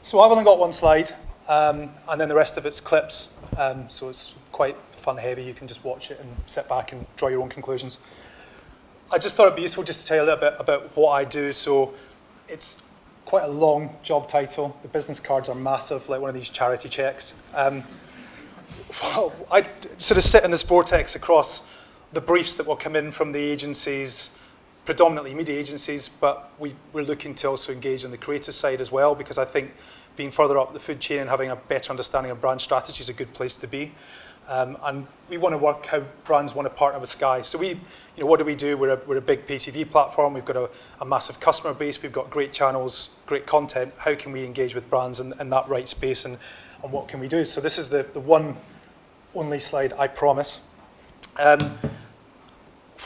So I've only got one slide, and then the rest of it's clips. So it's quite fun heavy. You can just watch it and sit back and draw your own conclusions. I just thought it'd be useful just to tell you a little bit about what I do. So it's quite a long job title. The business cards are massive, like one of these charity checks. Well, I sort of sit in this vortex across the briefs that will come in from the agencies, predominantly media agencies, but we're looking to also engage on the creative side as well, because I think being further up the food chain and having a better understanding of brand strategy is a good place to be. And we want to work how brands want to partner with Sky. So what do we do? We're a big pay TV platform. We've got a massive customer base. We've got great channels, great content. How can we engage with brands in that right space, and what can we do? So this is the one only slide, I promise.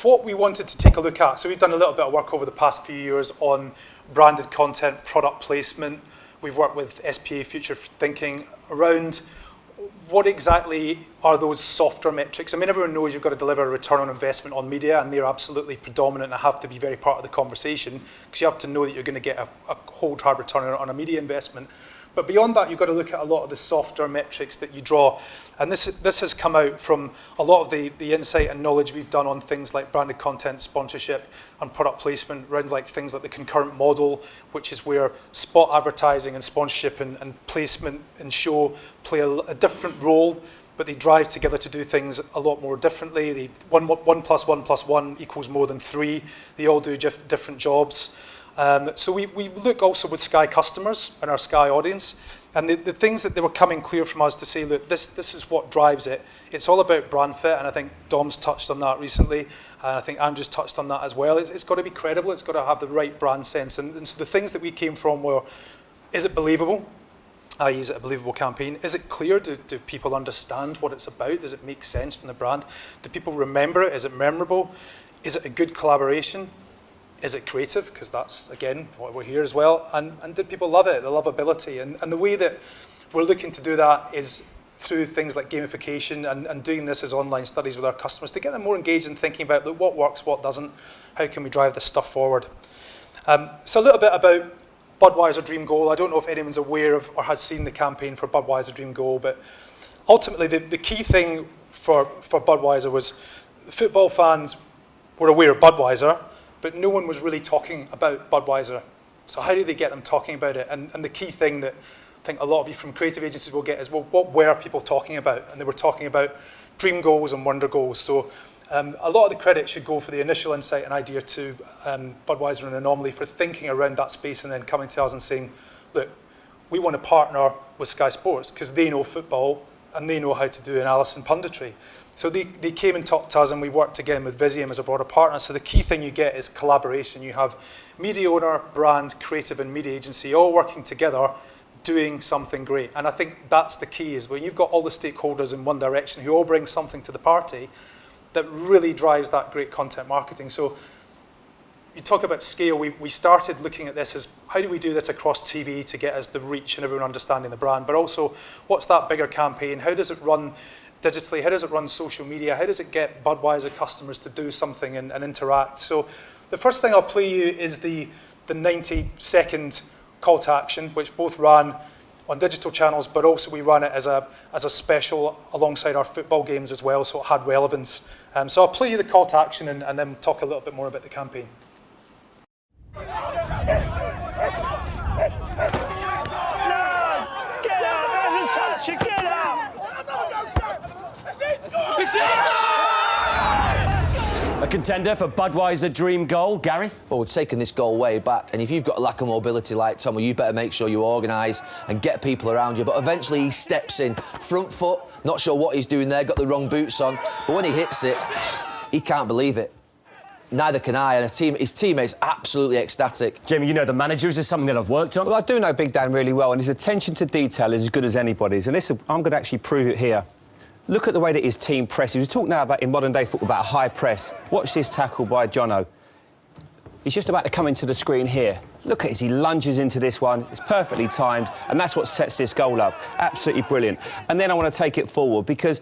What we wanted to take a look at, so we've done a little bit of work over the past few years on branded content, product placement. We've worked with SPA Future Thinking around what exactly are those softer metrics. I mean, everyone knows you've got to deliver a return on investment on media, and they're absolutely predominant and have to be very part of the conversation, because you have to know that you're going to get a cold, hard return on a media investment. But beyond that, you've got to look at a lot of the softer metrics that you draw. And this has come out from a lot of the insight and knowledge we've done on things like branded content, sponsorship, and product placement, around like things like the concurrent model, which is where spot advertising and sponsorship and placement and show play a different role, but they drive together to do things a lot more differently. The 1 plus 1 plus 1 equals more than 3. They all do different jobs. So we look also with Sky customers and our Sky audience, and the things that they were coming clear from us to say, look, this is what drives it. It's all about brand fit, and I think Dom's touched on that recently, and I think Andrew's touched on that as well. It's got to be credible, it's got to have the right brand sense, and so the things that we came from were, is it believable? I.e., is it a believable campaign? Is it clear? Do people understand what it's about? Does it make sense from the brand? Do people remember it? Is it memorable? Is it a good collaboration? Is it creative? Because that's, again, what we're here as well. And did people love it, the lovability? And the way that we're looking to do that is through things like gamification and doing this as online studies with our customers to get them more engaged in thinking about, look, what works, what doesn't, how can we drive this stuff forward? So a little bit about Budweiser Dream Goal. I don't know if anyone's aware of or has seen the campaign for Budweiser Dream Goal, but ultimately the key thing for Budweiser was football fans were aware of Budweiser, but no one was really talking about Budweiser. So how do they get them talking about it? And the key thing that I think a lot of you from creative agencies will get is, well, what were people talking about? And they were talking about dream goals and wonder goals. So a lot of the credit should go for the initial insight and idea to Budweiser and Anomaly for thinking around that space and then coming to us and saying, look, we want to partner with Sky Sports because they know football and they know how to do analysis and punditry. So they came and talked to us, and we worked again with Visium as a broader partner. So the key thing you get is collaboration. You have media owner, brand, creative, and media agency all working together, doing something great. And I think that's the key, is when you've got all the stakeholders in one direction who all bring something to the party, that really drives that great content marketing. So you talk about scale. We started looking at this as, how do we do this across TV to get us the reach and everyone understanding the brand, but also what's that bigger campaign? How does it run digitally? How does it run social media? How does it get Budweiser customers to do something and interact? So the first thing I'll play you is the 90-second call to action, which both ran on digital channels, but also we ran it as a special alongside our football games as well, so it had relevance. So I'll play you the call to action and then talk a little bit more about the campaign. A contender for Budweiser Dream Goal, Gary? Well, we've taken this goal way back, and if you've got a lack of mobility like Tom, well, you better make sure you organise and get people around you. But eventually he steps in, front foot, not sure what he's doing there, got the wrong boots on, but when he hits it, he can't believe it. Neither can I, and his teammates absolutely ecstatic. Jamie, you know the manager. Is this something that I've worked on? Well, I do know Big Dan really well, and his attention to detail is as good as anybody's. And this, I'm going to actually prove it here. Look at the way that his team presses. We talk now about, in modern-day football, about a high press. Watch this tackle by Jono. He's just about to come into the screen here. Look at as he lunges into this one. It's perfectly timed, and that's what sets this goal up. Absolutely brilliant. And then I want to take it forward, because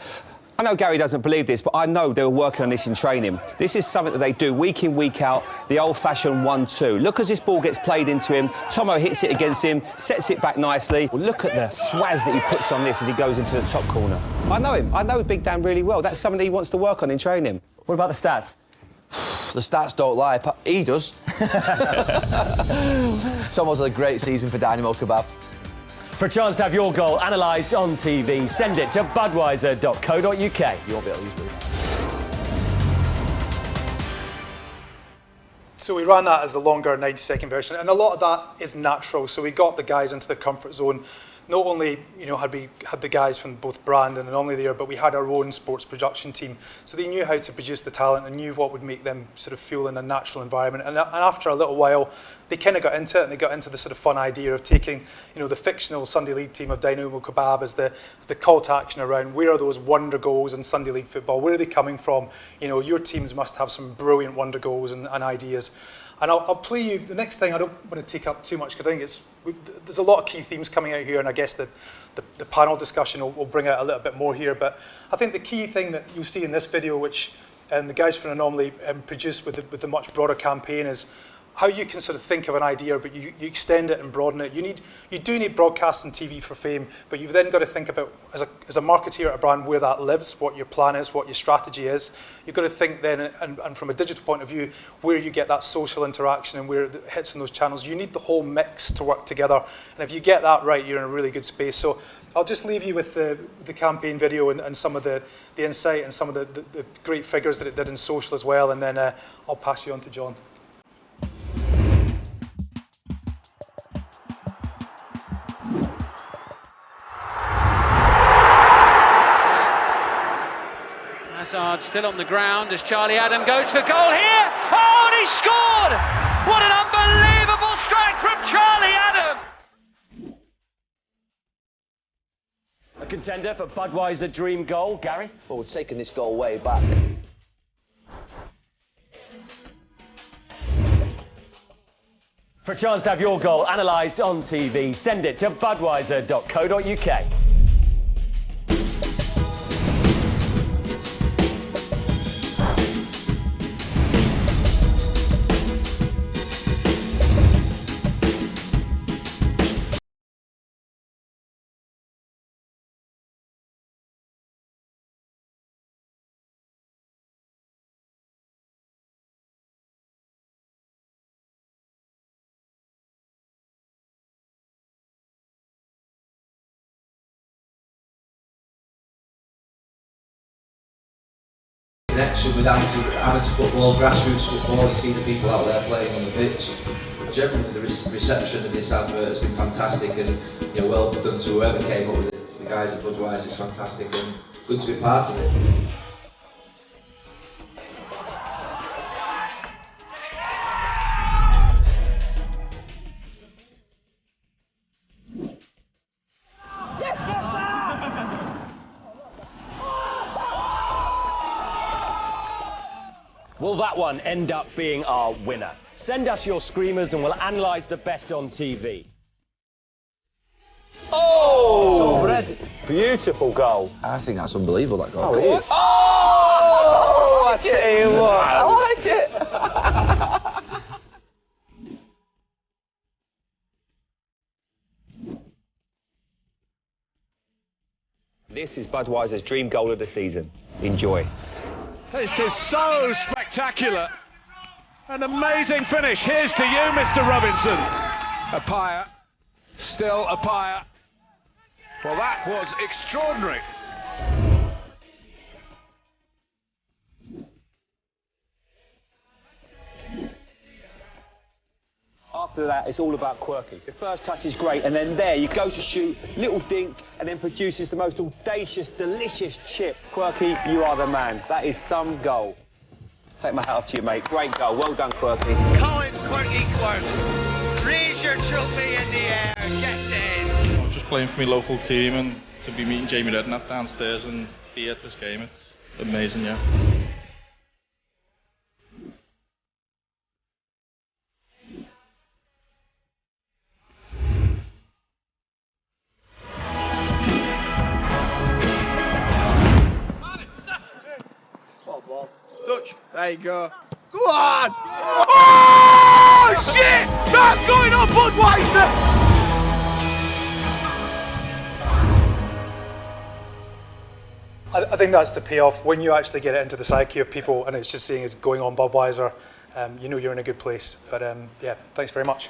I know Gary doesn't believe this, but I know they were working on this in training. This is something that they do week in, week out, the old-fashioned 1-2. Look as this ball gets played into him, Tomo hits it against him, sets it back nicely. Well, look at the swaz that he puts on this as he goes into the top corner. I know him. I know Big Dan really well. That's something that he wants to work on in training. What about the stats? The stats don't lie. He does. Tomo's had a great season for Dynamo Kebab. For a chance to have your goal analysed on TV, send it to budweiser.co.uk. You won't be able to use it. So we ran that as the longer 90-second version, and a lot of that is natural. So we got the guys into the comfort zone. Not only, had we had the guys from both Brandon and Only there, but we had our own sports production team. So they knew how to produce the talent and knew what would make them sort of feel in a natural environment. And after a little while, they kind of got into it, and they got into the sort of fun idea of taking, the fictional Sunday League team of Dynamo Kebab as the call to action around where are those wonder goals in Sunday League football? Where are they coming from? Your teams must have some brilliant wonder goals and ideas. And I'll play you the next thing. I don't want to take up too much because I think there's a lot of key themes coming out here, and I guess the panel discussion will bring out a little bit more here. But I think the key thing that you'll see in this video, which the guys from Anomaly produced with the much broader campaign, is how you can sort of think of an idea, but you extend it and broaden it. You do need broadcast and TV for fame, but you've then got to think about, as a marketeer at a brand, where that lives, what your plan is, what your strategy is. You've got to think then, and from a digital point of view, where you get that social interaction and where it hits on those channels. You need the whole mix to work together, and if you get that right, you're in a really good space. So I'll just leave you with the campaign video and some of the insight and some of the great figures that it did in social as well, and then I'll pass you on to John. Hazard still on the ground as Charlie Adam goes for goal here. Oh, and he scored! What an unbelievable strike from Charlie Adam! A contender for Budweiser Dream Goal, Gary? Well, we've taken this goal way back. For a chance to have your goal analysed on TV, send it to budweiser.co.uk. Connection with amateur football, grassroots football. You see the people out there playing on the pitch. Generally, the reception of this advert has been fantastic, and well done to whoever came up with it. To the guys at Budweiser, it's fantastic, and good to be part of it. Will that one end up being our winner? Send us your screamers and we'll analyse the best on TV. Oh! Beautiful goal. I think that's unbelievable, that goal. Oh, it is. Oh! I tell you what, I like it. This is Budweiser's dream goal of the season. Enjoy. This is so spectacular. An amazing finish. Here's to you, Mr. Robinson. Appiah, still Appiah. Well, that was extraordinary. After that, it's all about quirky. The first touch is great, and then there you go to shoot, little dink, and then produces the most audacious, delicious chip. Quirky, you are the man. That is some goal. Take my hat off to you, mate. Great goal. Well done, Quirky. Colin Quirky Quirk, raise your trophy in the air, get in. I'm just playing for my local team, and to be meeting Jamie Redknapp downstairs and be at this game, it's amazing, yeah. There you go. Go on! Oh, shit! That's going on Budweiser! I think that's the payoff. When you actually get it into the psyche of people and it's just seeing it's going on Budweiser, you know you're in a good place. But yeah, thanks very much.